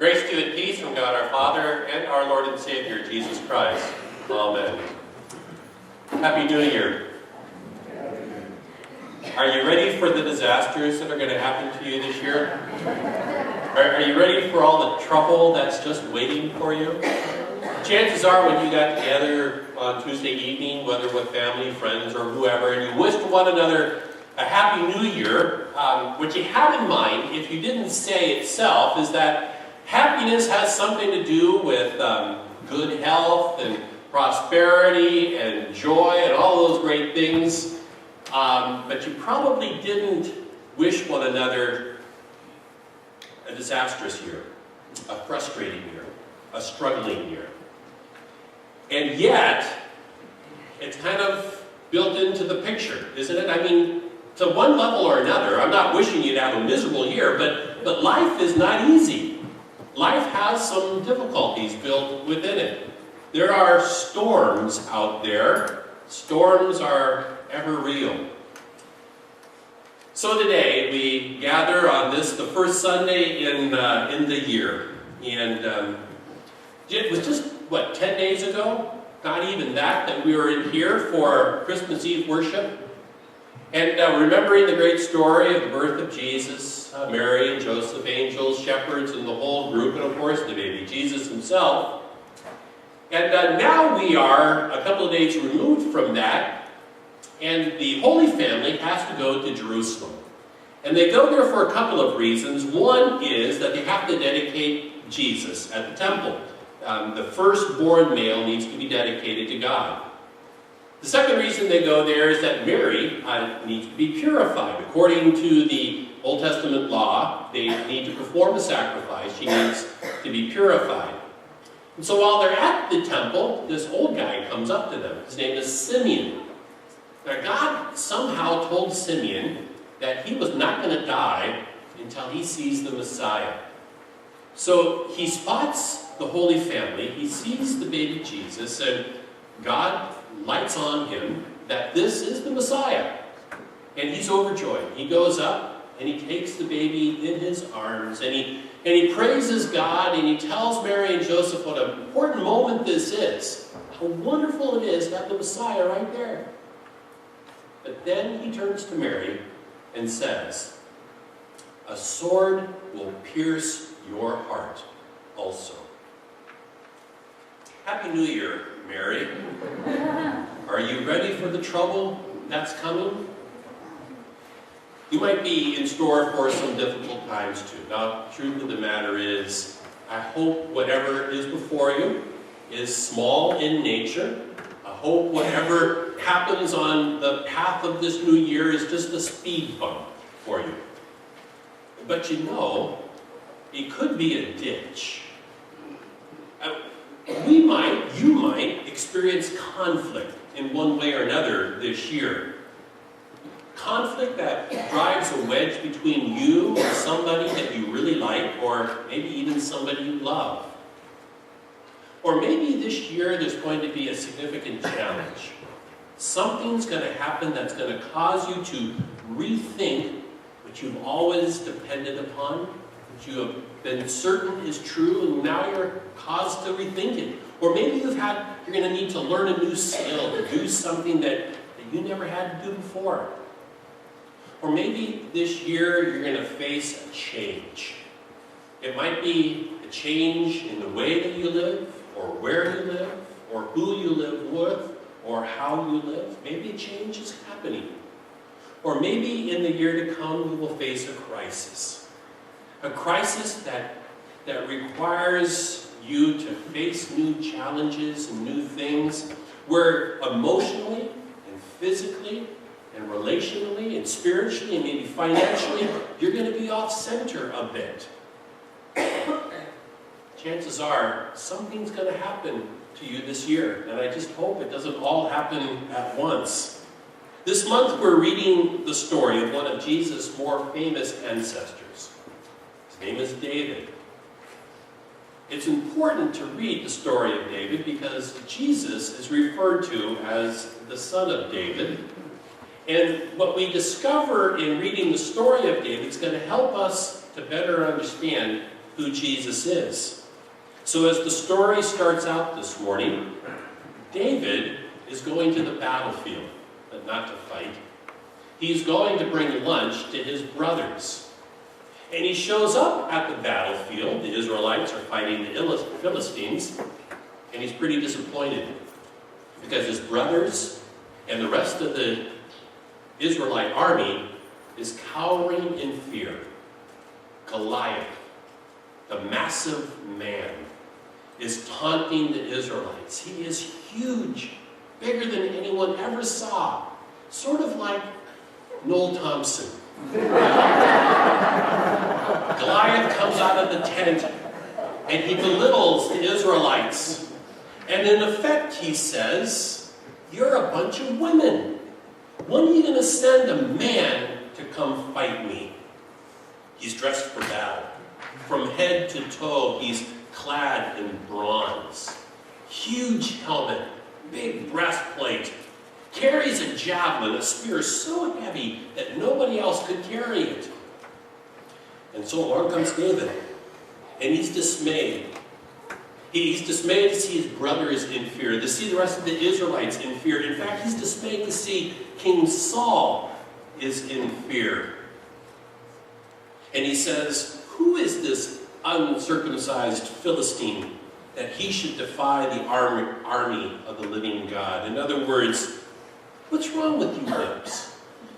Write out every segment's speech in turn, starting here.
Grace to you and peace from God our Father and our Lord and Savior, Jesus Christ. Amen. Happy New Year. Are you ready for the disasters that are going to happen to you this year? Are you ready for all the trouble that's just waiting for you? Chances are when you got together on Tuesday evening, whether with family, friends, or whoever, and you wished one another a Happy New Year, what you have in mind, if you didn't say itself, is that happiness has something to do with good health and prosperity and joy and all those great things. But you probably didn't wish one another a disastrous year, a frustrating year, a struggling year. And yet, it's kind of built into the picture, isn't it? I mean, to one level or another, I'm not wishing you to have a miserable year, but life is not easy. Life has some difficulties built within it. There are storms out there. Storms are ever real. So today we gather on this, the first Sunday in the year. And it was just, 10 days ago? Not even that we were in here for Christmas Eve worship. And remembering the great story of the birth of Jesus, Mary and Joseph, angels, shepherds, and the whole group, and of course the baby Jesus himself. And now we are a couple of days removed from that, and the Holy Family has to go to Jerusalem. And they go there for a couple of reasons. One is that they have to dedicate Jesus at the temple. The firstborn male needs to be dedicated to God. The second reason they go there is that Mary needs to be purified. According to the Old Testament law, they need to perform a sacrifice. She needs to be purified. And so while they're at the temple, this old guy comes up to them. His name is Simeon. Now God somehow told Simeon that he was not going to die until he sees the Messiah. So he spots the Holy Family, he sees the baby Jesus, and God lights on him that this is the Messiah. And he's overjoyed. He goes up and he takes the baby in his arms and he praises God and he tells Mary and Joseph what an important moment this is. How wonderful it is to have the Messiah right there. But then he turns to Mary and says, "A sword will pierce your heart also." Happy New Year, Mary. Are you ready for the trouble that's coming? You might be in store for some difficult times too. Now, the truth of the matter is, I hope whatever is before you is small in nature. I hope whatever happens on the path of this new year is just a speed bump for you. But you know, it could be a ditch. You might experience conflict in one way or another this year. Conflict that drives a wedge between you and somebody that you really like, or maybe even somebody you love. Or maybe this year there's going to be a significant challenge. Something's going to happen that's going to cause you to rethink what you've always depended upon, what you have been certain is true, and now you're caused to rethink it. Or maybe you're going to need to learn a new skill, to do something that you never had to do before. Or maybe this year you're going to face a change. It might be a change in the way that you live, or where you live, or who you live with, or how you live. Maybe a change is happening. Or maybe in the year to come you will face a crisis. A crisis that requires you to face new challenges and new things, where emotionally and physically and relationally and spiritually and maybe financially, you're going to be off center a bit. Chances are something's going to happen to you this year, and I just hope it doesn't all happen at once. This month we're reading the story of one of Jesus' more famous ancestors. His name is David. It's important to read the story of David because Jesus is referred to as the son of David. And what we discover in reading the story of David is going to help us to better understand who who Jesus is. So as the story starts out this morning, David is going to the battlefield, but not to fight. He's going to bring lunch to his brothers. And he shows up at the battlefield. The Israelites are fighting the Philistines, and he's pretty disappointed because his brothers and the rest of the Israelite army is cowering in fear. Goliath, the massive man, is taunting the Israelites. He is huge, bigger than anyone ever saw. Sort of like Noel Thompson. Goliath comes out of the tent and he belittles the Israelites. And in effect, he says, "You're a bunch of women. When are you going to send a man to come fight me?" He's dressed for battle. From head to toe, he's clad in bronze. Huge helmet, big breastplate. Carries a javelin, a spear so heavy that nobody else could carry it. And so along comes David, and he's dismayed. He's dismayed to see his brothers in fear, to see the rest of the Israelites in fear. In fact, he's dismayed to see King Saul is in fear. And he says, "Who is this uncircumcised Philistine that he should defy the army of the living God?" In other words, what's wrong with you lips?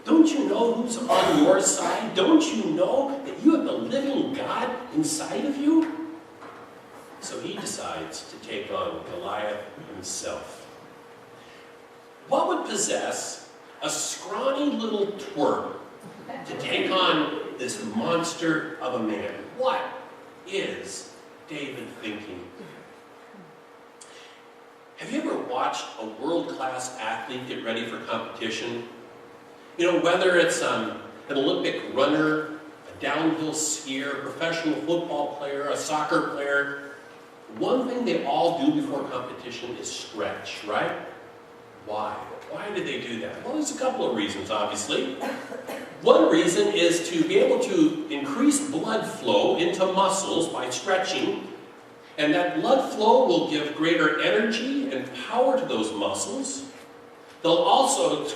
Don't you know who's on your side? Don't you know that you have the living God inside of you? So he decides to take on Goliath himself. What would possess a scrawny little twerp to take on this monster of a man? What is David thinking? Have you ever watched a world-class athlete get ready for competition? You know, whether it's an Olympic runner, a downhill skier, a professional football player, a soccer player, one thing they all do before competition is stretch, right? Why? Why do they do that? Well, there's a couple of reasons, obviously. One reason is to be able to increase blood flow into muscles by stretching. And that blood flow will give greater energy and power to those muscles.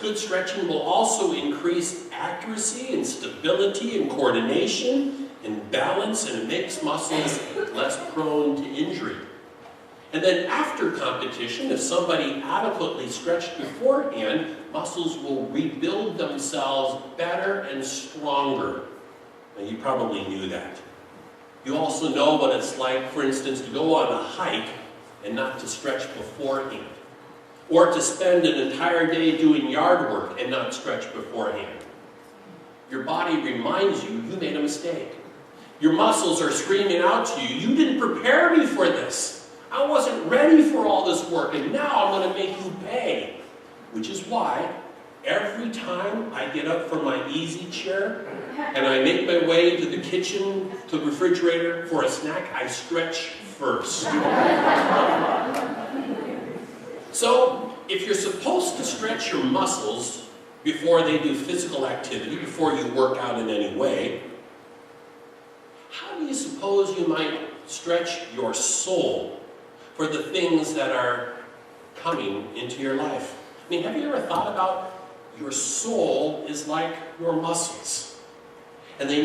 Good stretching will also increase accuracy and stability and coordination and balance, and it makes muscles less prone to injury. And then after competition, if somebody adequately stretched beforehand, muscles will rebuild themselves better and stronger. Now, you probably knew that. You also know what it's like, for instance, to go on a hike and not to stretch beforehand. Or to spend an entire day doing yard work and not stretch beforehand. Your body reminds you made a mistake. Your muscles are screaming out to you, "You didn't prepare me for this. I wasn't ready for all this work, and now I'm going to make you pay." Which is why every time I get up from my easy chair and I make my way to the kitchen, to the refrigerator for a snack, I stretch first. So, if you're supposed to stretch your muscles before they do physical activity, before you work out in any way, how do you suppose you might stretch your soul for the things that are coming into your life? I mean, have you ever thought about your soul is like your muscles, and it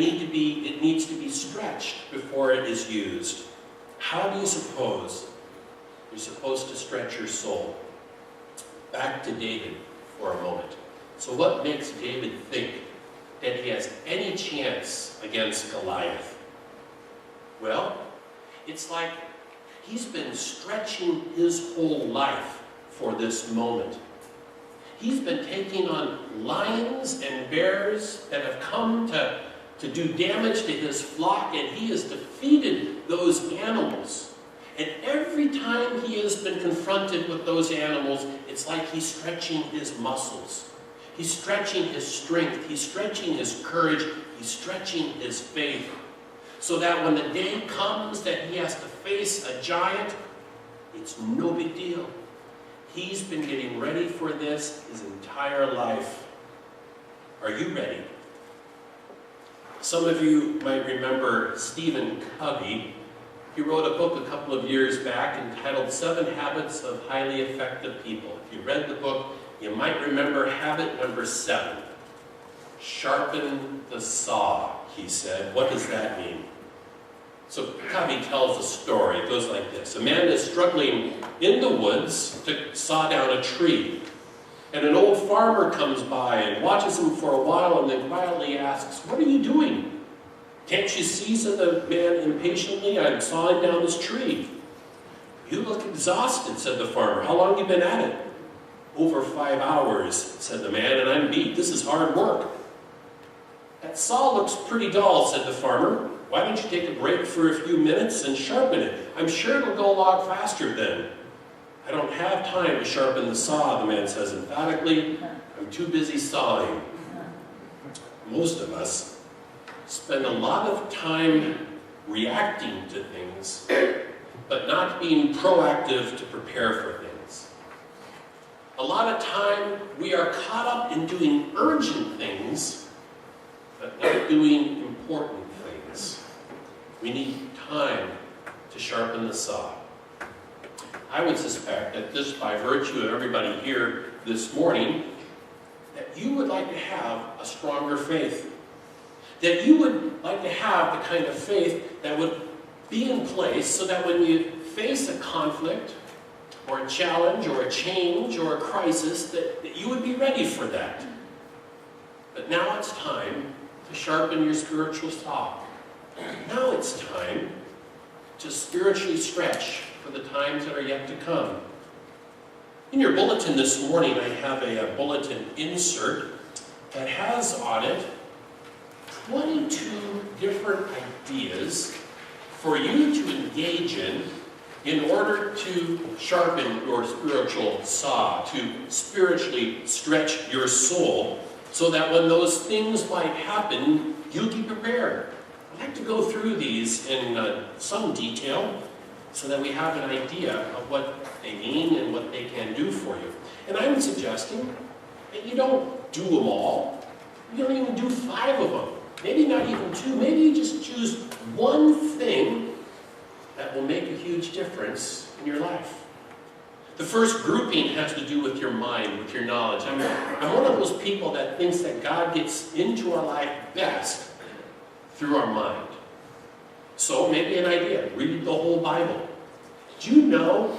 needs to be stretched before it is used? How do you suppose you're supposed to stretch your soul? Back to David for a moment. So what makes David think that he has any chance against Goliath? Well, it's like he's been stretching his whole life for this moment. He's been taking on lions and bears that have come to do damage to his flock, and he has defeated those animals. And every time he has been confronted with those animals, it's like he's stretching his muscles. He's stretching his strength. He's stretching his courage. He's stretching his faith. So that when the day comes that he has to face a giant, it's no big deal. He's been getting ready for this his entire life. Are you ready? Some of you might remember Stephen Covey. He wrote a book a couple of years back entitled 7 Habits of Highly Effective People. If you read the book, you might remember habit number 7. Sharpen the saw, he said. What does that mean? So Covey tells a story. It goes like this. A man is struggling in the woods to saw down a tree. And an old farmer comes by and watches him for a while and then quietly asks, "What are you doing?" "Can't you see," said the man impatiently, "I'm sawing down this tree." "You look exhausted," said the farmer. "How long have you been at it?" "Over 5 hours," said the man, "and I'm beat. This is hard work." "That saw looks pretty dull," said the farmer. "Why don't you take a break for a few minutes and sharpen it? I'm sure it'll go a lot faster then." "I don't have time to sharpen the saw," the man says emphatically. "I'm too busy sawing." Most of us spend a lot of time reacting to things, but not being proactive to prepare for things. A lot of time we are caught up in doing urgent things, but not doing important things. We need time to sharpen the saw. I would suspect that just by virtue of everybody here this morning, that you would like to have a stronger faith. That you would like to have the kind of faith that would be in place so that when you face a conflict, or a challenge, or a change, or a crisis, that you would be ready for that. But now it's time to sharpen your spiritual saw. Now it's time to spiritually stretch for the times that are yet to come. In your bulletin this morning, I have a bulletin insert that has on it 22 different ideas for you to engage in order to sharpen your spiritual saw, to spiritually stretch your soul, so that when those things might happen, you'll be prepared. I'd like to go through these in some detail, so that we have an idea of what they mean and what they can do for you. And I'm suggesting that you don't do them all. You don't even do 5 of them. Maybe not even 2. Maybe you just choose one thing that will make a huge difference in your life. The first grouping has to do with your mind, with your knowledge. I'm one of those people that thinks that God gets into our life best through our mind. So maybe an idea, read the whole Bible. Do you know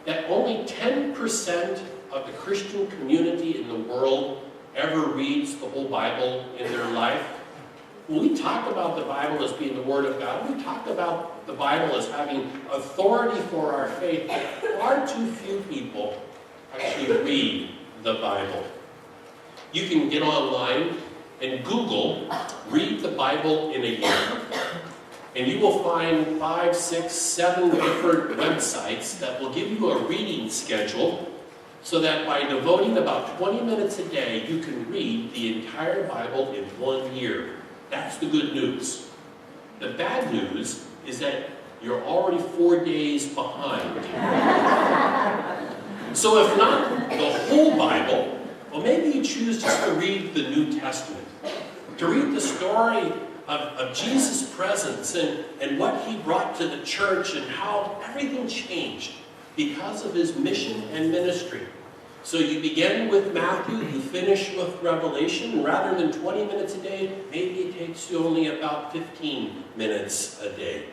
that only 10% of the Christian community in the world ever reads the whole Bible in their life? When we talk about the Bible as being the Word of God, we talk about the Bible as having authority for our faith, but far too few people actually read the Bible. You can get online and Google, "read the Bible in a year." And you will find 5, 6, 7 different websites that will give you a reading schedule so that by devoting about 20 minutes a day, you can read the entire Bible in 1 year. That's the good news. The bad news is that you're already 4 days behind. So if not the whole Bible, well, maybe you choose just to read the New Testament, to read the story of Jesus' presence and what he brought to the church and how everything changed because of his mission and ministry. So you begin with Matthew, you finish with Revelation, and rather than 20 minutes a day, maybe it takes you only about 15 minutes a day.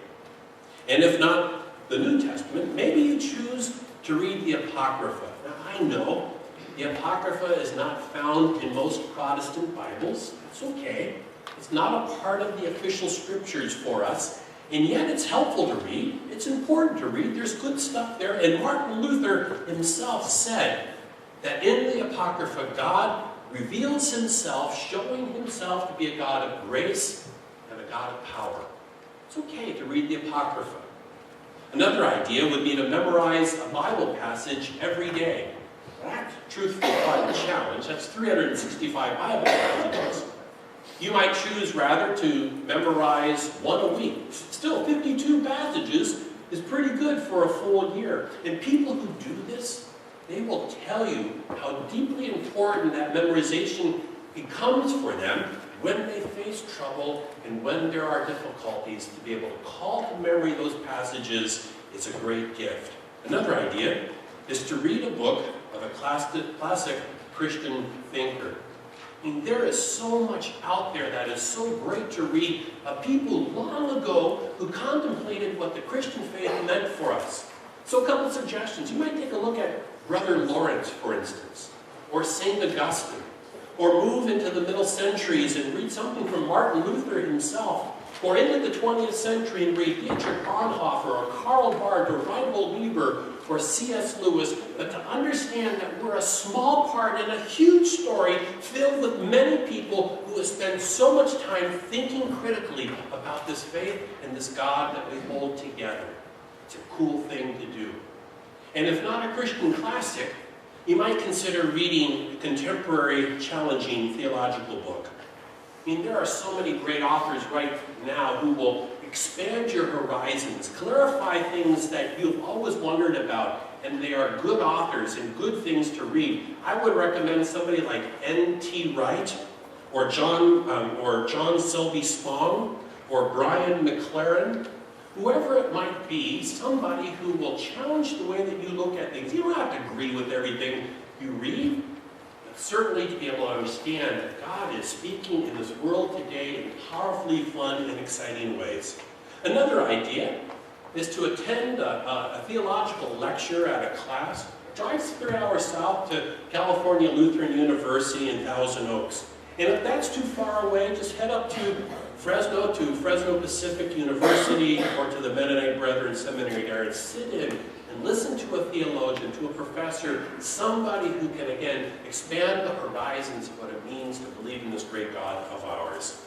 And if not the New Testament, maybe you choose to read the Apocrypha. Now I know the Apocrypha is not found in most Protestant Bibles. It's okay. It's not a part of the official scriptures for us, and yet it's helpful to read. It's important to read. There's good stuff there. And Martin Luther himself said that in the Apocrypha, God reveals himself, showing himself to be a God of grace and a God of power. It's okay to read the Apocrypha. Another idea would be to memorize a Bible passage every day. That's truthfully quite a challenge. That's 365 Bible passages. You might choose rather to memorize 1 a week. Still, 52 passages is pretty good for a full year. And people who do this, they will tell you how deeply important that memorization becomes for them when they face trouble and when there are difficulties, to be able to call to memory those passages is a great gift. Another idea is to read a book of a classic Christian thinker. I mean, there is so much out there that is so great to read of people long ago who contemplated what the Christian faith meant for us. So a couple of suggestions. You might take a look at Brother Lawrence, for instance, or St. Augustine, or move into the middle centuries and read something from Martin Luther himself, or into the 20th century and read Dietrich Bonhoeffer, or Karl Barth, or Reinhold Niebuhr, or C.S. Lewis, but to understand that we're a small part in a huge story filled with many people who have spent so much time thinking critically about this faith and this God that we hold together. It's a cool thing to do. And if not a Christian classic, you might consider reading a contemporary, challenging theological book. I mean, there are so many great authors right now who will expand your horizons, clarify things that you've always wondered about, and they are good authors and good things to read. I would recommend somebody like N.T. Wright, or John Selby Spong, or Brian McLaren. Whoever it might be, somebody who will challenge the way that you look at things. You don't have to agree with everything you read, but certainly to be able to understand that God is speaking in this world today in powerfully fun and exciting ways. Another idea is to attend a theological lecture at a class. Drive 3 hours south to California Lutheran University in Thousand Oaks. And if that's too far away, just head up to Fresno Pacific University, or to the Mennonite Brethren Seminary there, and sit in and listen to a theologian, to a professor, somebody who can, again, expand the horizons of what it means to believe in this great God of ours.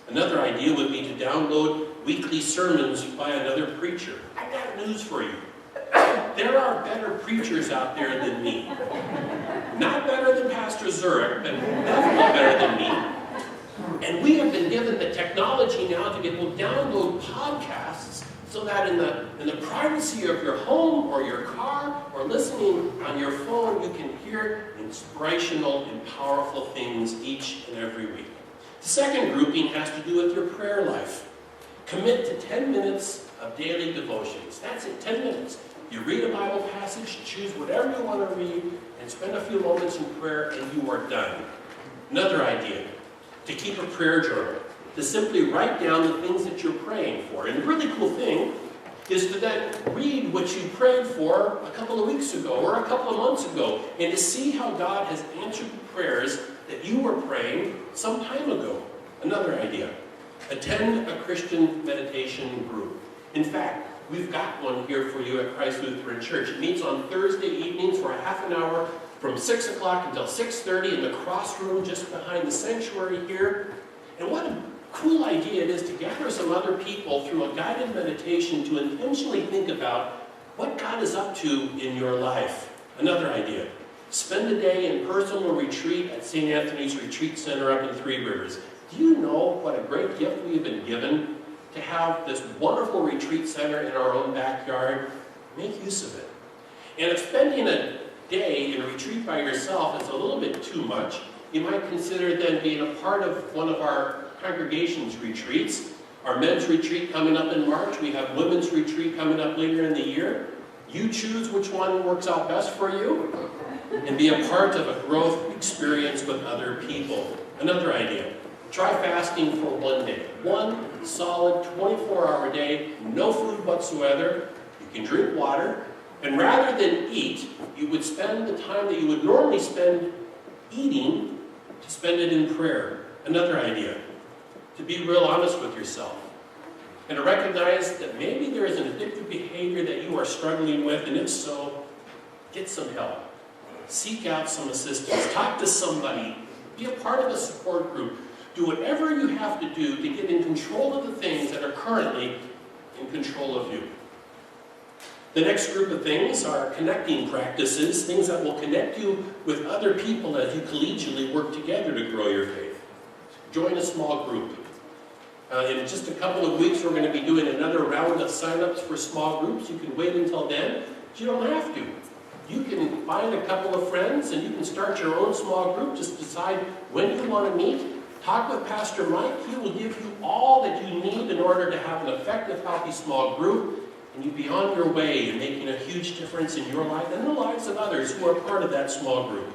Another idea would be to download weekly sermons by another preacher. I've got news for you. There are better preachers out there than me. Not better than Pastor Zurich, but definitely better than me. And we have been given the technology now to be able to download podcasts so that in the privacy of your home or your car or listening on your phone, you can hear inspirational and powerful things each and every week. The second grouping has to do with your prayer life. Commit to 10 minutes of daily devotions. That's it, 10 minutes. You read a Bible passage, choose whatever you want to read, and spend a few moments in prayer, and you are done. Another idea, to keep a prayer journal, to simply write down the things that you're praying for. And the really cool thing is to then read what you prayed for a couple of weeks ago or a couple of months ago, and to see how God has answered the prayers that you were praying some time ago. Another idea, attend a Christian meditation group. In fact, we've got one here for you at Christ Lutheran Church. It meets on Thursday evenings for a half an hour from 6 o'clock until 6:30 in the cross room just behind the sanctuary here. And what a cool idea it is to gather some other people through a guided meditation to intentionally think about what God is up to in your life. Another idea, spend a day in personal retreat at St. Anthony's Retreat Center up in Three Rivers. Do you know what a great gift we have been given to have this wonderful retreat center in our own backyard? Make use of it. And if spending a day in retreat by yourself is a little bit too much, you might consider then being a part of one of our congregation's retreats. Our men's retreat coming up in March. We have women's retreat coming up later in the year. You choose which one works out best for you and be a part of a growth experience with other people. Another idea, try fasting for one day. One solid 24-hour day, no food whatsoever. You can drink water. And rather than eat, you would spend the time that you would normally spend eating to spend it in prayer. Another idea, to be real honest with yourself and to recognize that maybe there is an addictive behavior that you are struggling with, and if so, get some help. Seek out some assistance. Talk to somebody. Be a part of a support group. Do whatever you have to do to get in control of the things that are currently in control of you. The next group of things are connecting practices, things that will connect you with other people as you collegially work together to grow your faith. Join a small group. In just a couple of weeks, we're going to be doing another round of sign-ups for small groups. You can wait until then, but you don't have to. You can find a couple of friends and you can start your own small group. Just decide when you want to meet. Talk with Pastor Mike. He will give you all that you need in order to have an effective, healthy small group, and you'll be on your way in making a huge difference in your life and the lives of others who are part of that small group.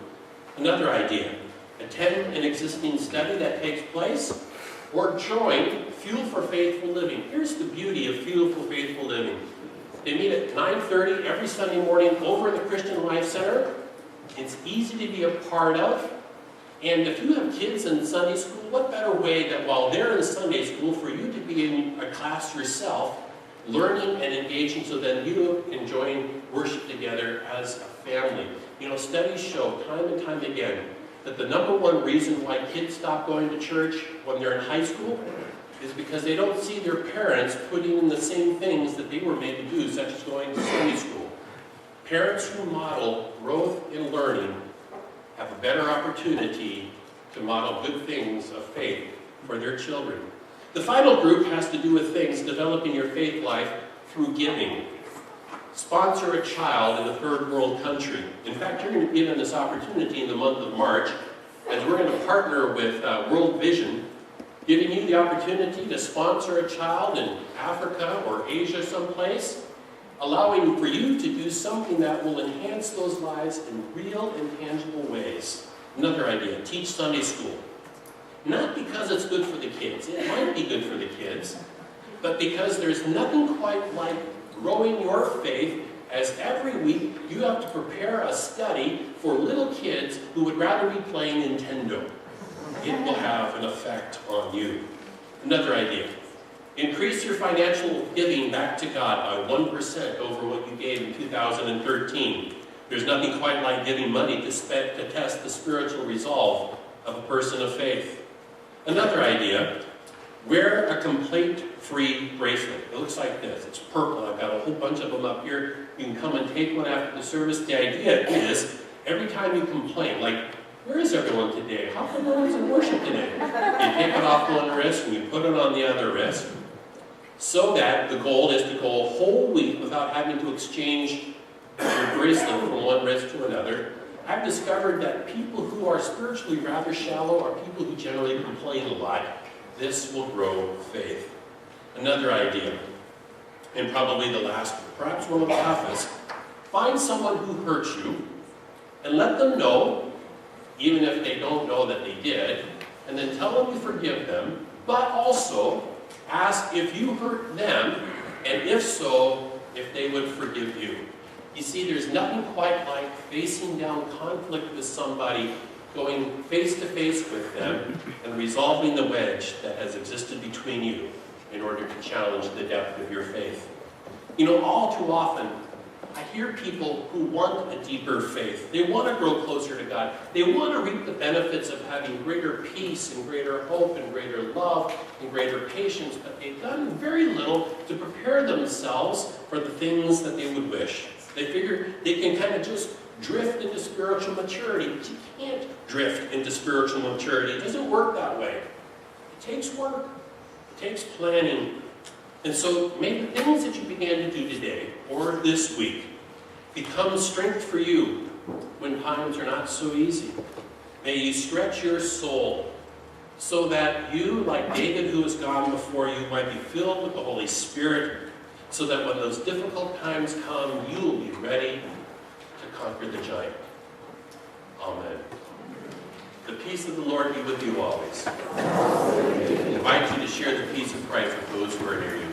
Another idea, attend an existing study that takes place, or join Fuel for Faithful Living. Here's the beauty of Fuel for Faithful Living. They meet at 9:30 every Sunday morning over in the Christian Life Center. It's easy to be a part of. And if you have kids in Sunday school, what better way that while they're in Sunday school for you to be in a class yourself, learning and engaging so that you enjoying worship together as a family. You know, studies show time and time again that the number one reason why kids stop going to church when they're in high school is because they don't see their parents putting in the same things that they were made to do, such as going to Sunday school. Parents who model growth in learning have a better opportunity to model good things of faith for their children. The final group has to do with things developing your faith life through giving. Sponsor a child in a third world country. In fact, you're going to be given this opportunity in the month of March, as we're going to partner with World Vision, giving you the opportunity to sponsor a child in Africa or Asia someplace, allowing for you to do something that will enhance those lives in real and tangible ways. Another idea, teach Sunday school. Not because it's good for the kids, it might be good for the kids, but because there's nothing quite like growing your faith, as every week you have to prepare a study for little kids who would rather be playing Nintendo. It will have an effect on you. Another idea, increase your financial giving back to God by 1% over what you gave in 2013. There's nothing quite like giving money to test the spiritual resolve of a person of faith. Another idea, wear a complaint-free bracelet. It looks like this. It's purple. I've got a whole bunch of them up here. You can come and take one after the service. The idea is, every time you complain, like, where is everyone today? How come no one's in worship today? You take it off one wrist and you put it on the other wrist, so that the goal is to go a whole week without having to exchange your bracelet from one wrist to another. I've discovered that people who are spiritually rather shallow are people who generally complain a lot. This will grow faith. Another idea, and probably the last, perhaps one of the toughest, find someone who hurt you and let them know, even if they don't know that they did, and then tell them you forgive them, but also ask if you hurt them, and if so, if they would forgive you. You see, there's nothing quite like facing down conflict with somebody, going face to face with them, and resolving the wedge that has existed between you in order to challenge the depth of your faith. You know, all too often, I hear people who want a deeper faith. They want to grow closer to God. They want to reap the benefits of having greater peace and greater hope and greater love and greater patience, but they've done very little to prepare themselves for the things that they would wish. They figure they can kind of just drift into spiritual maturity, but you can't drift into spiritual maturity. It doesn't work that way. It takes work. It takes planning. And so may the things that you began to do today or this week become strength for you when times are not so easy. May you stretch your soul so that you, like David who has gone before you, might be filled with the Holy Spirit, so that when those difficult times come, you will be ready to conquer the giant. Amen. The peace of the Lord be with you always. I invite you to share the peace of Christ with those who are near you.